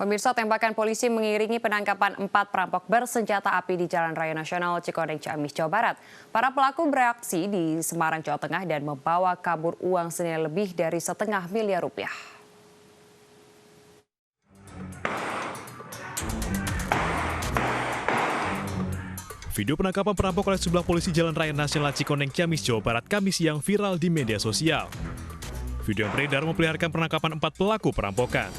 Pemirsa, tembakan polisi mengiringi penangkapan 4 perampok bersenjata api di Jalan Raya Nasional Cikoneng, Ciamis, Jawa Barat. Para pelaku beraksi di Semarang, Jawa Tengah dan membawa kabur uang senilai lebih dari setengah miliar rupiah. Video penangkapan perampok oleh sejumlah polisi Jalan Raya Nasional Cikoneng, Ciamis, Jawa Barat, Kamis siang viral di media sosial. Video yang beredar memperlihatkan penangkapan 4 pelaku perampokan.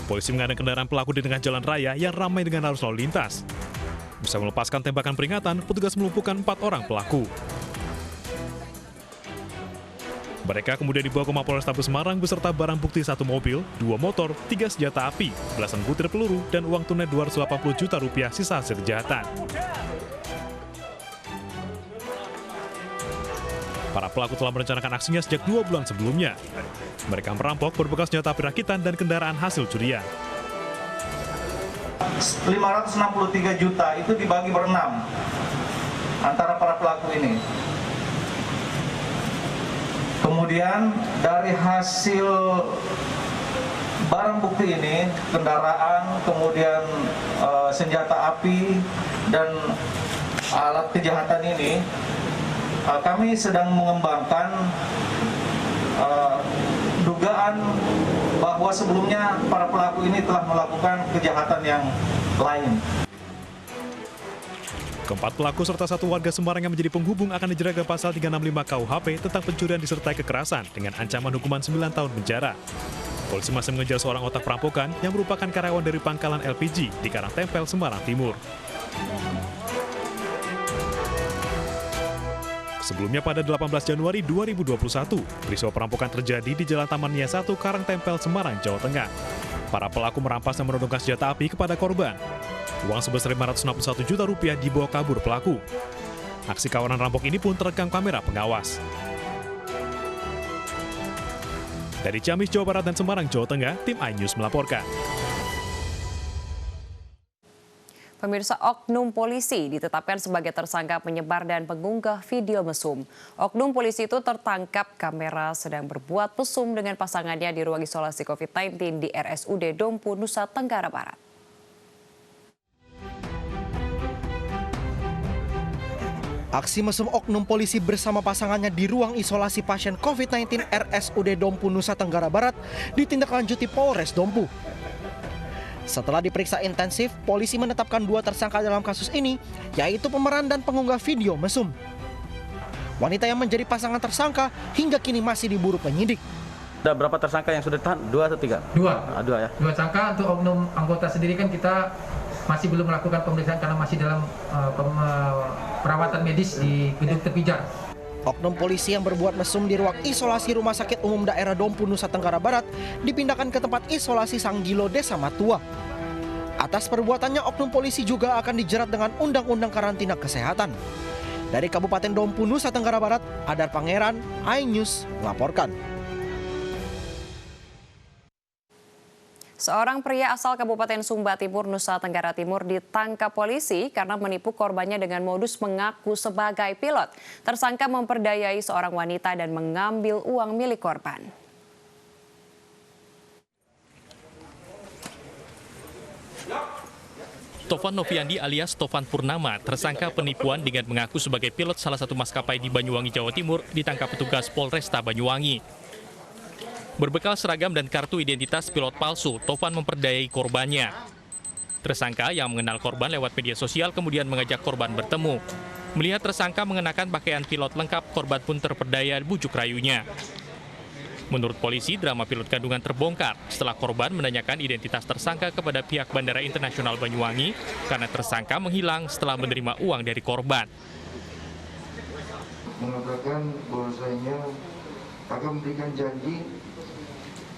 Polisi mengadang kendaraan pelaku di tengah jalan raya yang ramai dengan arus lalu lintas. Bisa melepaskan tembakan peringatan, petugas melumpuhkan 4 orang pelaku. Mereka kemudian dibawa ke Mapolrestabes Semarang beserta barang bukti 1 mobil, 2 motor, 3 senjata api, belasan butir peluru, dan uang tunai 280 juta rupiah sisa hasil kejahatan. Para pelaku telah merencanakan aksinya sejak 2 bulan sebelumnya. Mereka merampok berbekal senjata api rakitan dan kendaraan hasil curian. 563 juta itu dibagi berenam antara para pelaku ini. Kemudian dari hasil barang bukti ini, kendaraan, kemudian senjata api dan alat kejahatan ini, kami sedang mengembangkan dugaan bahwa sebelumnya para pelaku ini telah melakukan kejahatan yang lain. Keempat pelaku serta 1 warga Semarang yang menjadi penghubung akan dijerat dengan pasal 365 KUHP tentang pencurian disertai kekerasan dengan ancaman hukuman 9 tahun penjara. Polisi masih mengejar seorang otak perampokan yang merupakan karyawan dari pangkalan LPG di Karangtempel, Semarang Timur. Sebelumnya pada 18 Januari 2021, peristiwa perampokan terjadi di Jalan Taman Nia 1, Karangtempel, Semarang, Jawa Tengah. Para pelaku merampas dan menodongkan senjata api kepada korban. Uang sebesar 561 juta rupiah dibawa kabur pelaku. Aksi kawanan rampok ini pun terekam kamera pengawas. Dari Ciamis, Jawa Barat dan Semarang, Jawa Tengah, tim iNews melaporkan. Pemirsa, oknum polisi ditetapkan sebagai tersangka penyebar dan pengunggah video mesum. Oknum polisi itu tertangkap kamera sedang berbuat mesum dengan pasangannya di ruang isolasi COVID-19 di RSUD Dompu, Nusa Tenggara Barat. Aksi mesum oknum polisi bersama pasangannya di ruang isolasi pasien COVID-19 RSUD Dompu, Nusa Tenggara Barat ditindaklanjuti Polres Dompu. Setelah diperiksa intensif, polisi menetapkan 2 tersangka dalam kasus ini, yaitu pemeran dan pengunggah video mesum. Wanita yang menjadi pasangan tersangka hingga kini masih diburu penyidik. Ada berapa tersangka yang sudah ditahan? 2 atau 3? 2. 2 ya. 2 tersangka. Untuk oknum anggota sendiri kan kita masih belum melakukan pemeriksaan karena masih dalam perawatan medis di gedung terpijar. Oknum polisi yang berbuat mesum di ruang isolasi Rumah Sakit Umum Daerah Dompu, Nusa Tenggara Barat dipindahkan ke tempat isolasi Sanggilo, Desa Matua. Atas perbuatannya, oknum polisi juga akan dijerat dengan Undang-Undang Karantina Kesehatan. Dari Kabupaten Dompu, Nusa Tenggara Barat, Adar Pangeran, iNews melaporkan. Seorang pria asal Kabupaten Sumba Timur, Nusa Tenggara Timur ditangkap polisi karena menipu korbannya dengan modus mengaku sebagai pilot. Tersangka memperdayai seorang wanita dan mengambil uang milik korban. Tovan Noviandi alias Tovan Purnama, tersangka penipuan dengan mengaku sebagai pilot salah satu maskapai di Banyuwangi, Jawa Timur, ditangkap petugas Polresta Banyuwangi. Berbekal seragam dan kartu identitas pilot palsu, Tovan memperdayai korbannya. Tersangka yang mengenal korban lewat media sosial kemudian mengajak korban bertemu. Melihat tersangka mengenakan pakaian pilot lengkap, korban pun terperdaya bujuk rayunya. Menurut polisi, drama pilot kandungan terbongkar setelah korban menanyakan identitas tersangka kepada pihak Bandara Internasional Banyuwangi karena tersangka menghilang setelah menerima uang dari korban. Mengatakan bahwasanya akan memberikan janji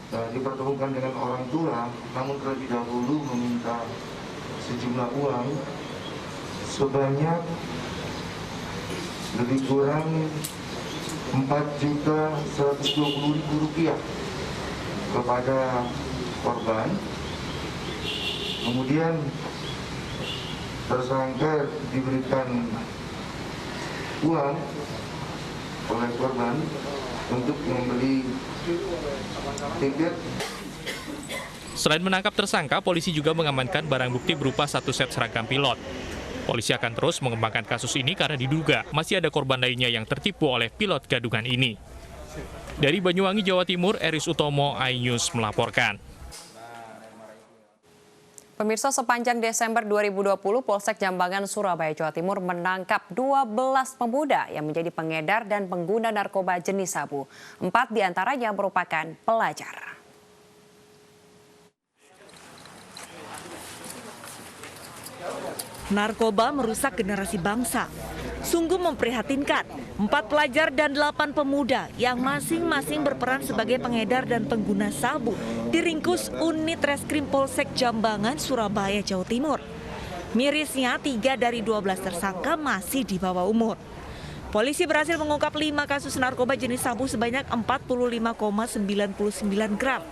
dipertemukan dengan orang tua, namun terlebih dahulu meminta sejumlah uang sebanyak lebih kurang Rp4.120.000 kepada korban. Kemudian tersangka diberikan uang oleh korban untuk membeli tiket Selain menangkap tersangka, polisi juga mengamankan barang bukti berupa 1 set seragam pilot. Polisi akan terus mengembangkan kasus ini karena diduga masih ada korban lainnya yang tertipu oleh pilot gadungan ini. Dari Banyuwangi, Jawa Timur, Eris Utomo, iNews melaporkan. Pemirsa, sepanjang Desember 2020, Polsek Jambangan, Surabaya, Jawa Timur menangkap 12 pemuda yang menjadi pengedar dan pengguna narkoba jenis sabu. 4 diantaranya merupakan pelajar. Narkoba merusak generasi bangsa. Sungguh memprihatinkan, 4 pelajar dan 8 pemuda yang masing-masing berperan sebagai pengedar dan pengguna sabu diringkus unit Reskrim Polsek Jambangan, Surabaya, Jawa Timur. Mirisnya 3 dari 12 tersangka masih di bawah umur. Polisi berhasil mengungkap 5 kasus narkoba jenis sabu sebanyak 45,99 gram.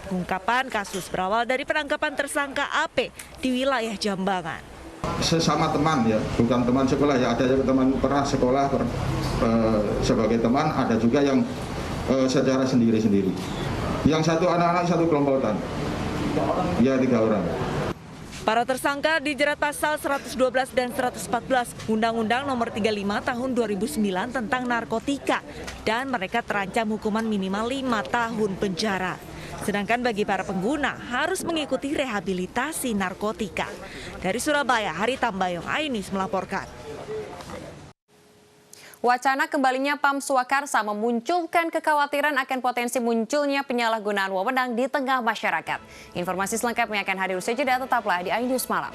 Pengungkapan kasus berawal dari penangkapan tersangka AP di wilayah Jambangan. Sesama teman ya, bukan teman sekolah ya, ada yang teman pernah sekolah sebagai teman, ada juga yang secara sendiri-sendiri. Yang satu anak-anak, satu kelompokan. Ya, 3 orang. Para tersangka dijerat pasal 112 dan 114 Undang-Undang Nomor 35 Tahun 2009 tentang narkotika dan mereka terancam hukuman minimal 5 tahun penjara. Sedangkan bagi para pengguna harus mengikuti rehabilitasi narkotika. Dari Surabaya, Hari Tambayong, iNews melaporkan. Wacana kembalinya PAM Swakarsa memunculkan kekhawatiran akan potensi munculnya penyalahgunaan wewenang di tengah masyarakat. Informasi selengkapnya akan hadir usai jeda, tetaplah di iNews Malam.